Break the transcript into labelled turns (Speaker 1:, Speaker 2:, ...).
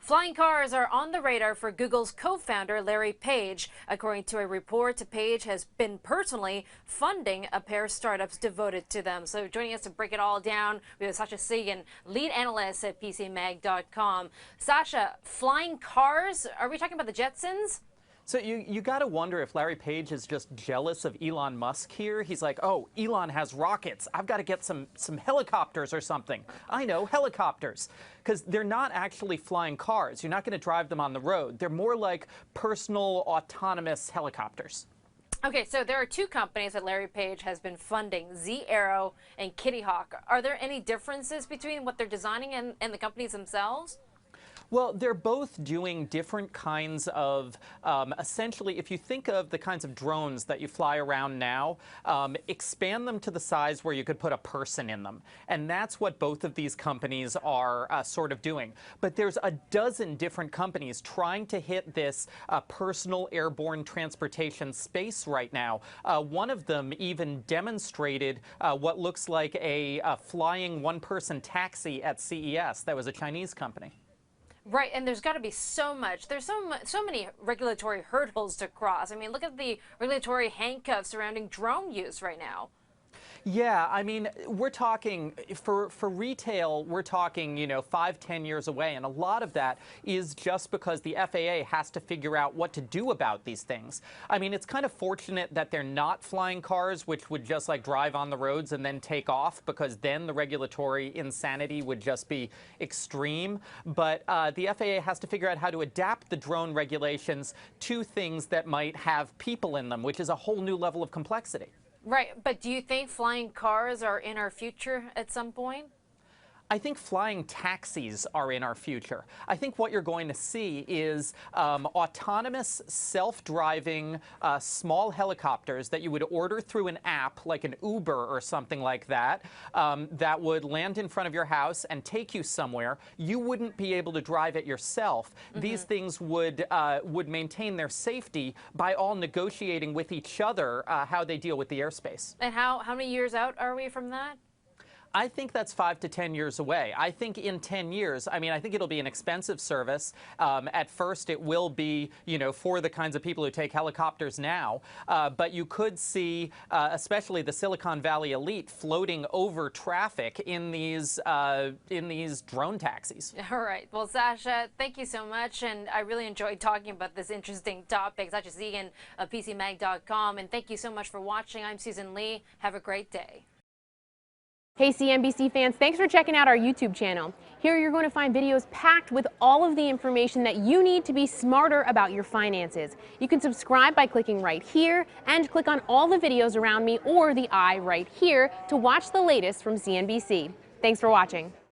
Speaker 1: Flying cars are on the radar for Google's co-founder Larry Page. According to a report, Page has been personally funding a pair of startups devoted to them. So joining us to break it all down, we have Sasha Segan, lead analyst at PCMag.com. Sasha, flying cars? Are we talking about the Jetsons?
Speaker 2: So you got to wonder if Larry Page is just jealous of Elon Musk here. He's like, oh, Elon has rockets. I've got to get some helicopters or something. I know, helicopters. Because they're not actually flying cars. You're not going to drive them on the road. They're more like personal autonomous helicopters.
Speaker 1: Okay, so there are two companies that Larry Page has been funding, Z Aero and Kitty Hawk. Are there any differences between what they're designing and the companies themselves?
Speaker 2: Well, they're both doing different kinds of, essentially, if you think of the kinds of drones that you fly around now, expand them to the size where you could put a person in them. And that's what both of these companies are sort of doing. But there's a dozen different companies trying to hit this personal airborne transportation space right now. One of them even demonstrated what looks like a flying one-person taxi at CES. That was a Chinese company.
Speaker 1: Right, and there's got to be so much. There's so many regulatory hurdles to cross. I mean, look at the regulatory handcuffs surrounding drone use right now.
Speaker 2: Yeah, I mean, we're talking, for retail, we're talking, 5–10 years away. And a lot of that is just because the FAA has to figure out what to do about these things. I mean, it's kind of fortunate that they're not flying cars, which would just like drive on the roads and then take off, because then the regulatory insanity would just be extreme. But the FAA has to figure out how to adapt the drone regulations to things that might have people in them, which is a whole new level of complexity.
Speaker 1: Right, but do you think flying cars are in our future at some point?
Speaker 2: I think flying taxis are in our future. I think what you're going to see is autonomous, self-driving, small helicopters that you would order through an app, like an Uber or something like that, that would land in front of your house and take you somewhere. You wouldn't be able to drive it yourself. These things would maintain their safety by all negotiating with each other how they deal with the airspace.
Speaker 1: And how many years out are we from that?
Speaker 2: I think that's 5 to 10 years away. I think in 10 years, I mean, I think it'll be an expensive service. At first, it will be, for the kinds of people who take helicopters now. But you could see, especially the Silicon Valley elite, floating over traffic in these drone taxis.
Speaker 1: All right. Well, Sasha, thank you so much. And I really enjoyed talking about this interesting topic. Sasha Segan of PCMag.com. And thank you so much for watching. I'm Susan Lee. Have a great day.
Speaker 3: Hey CNBC fans, thanks for checking out our YouTube channel. Here you're going to find videos packed with all of the information that you need to be smarter about your finances. You can subscribe by clicking right here and click on all the videos around me or the I right here to watch the latest from CNBC. Thanks for watching.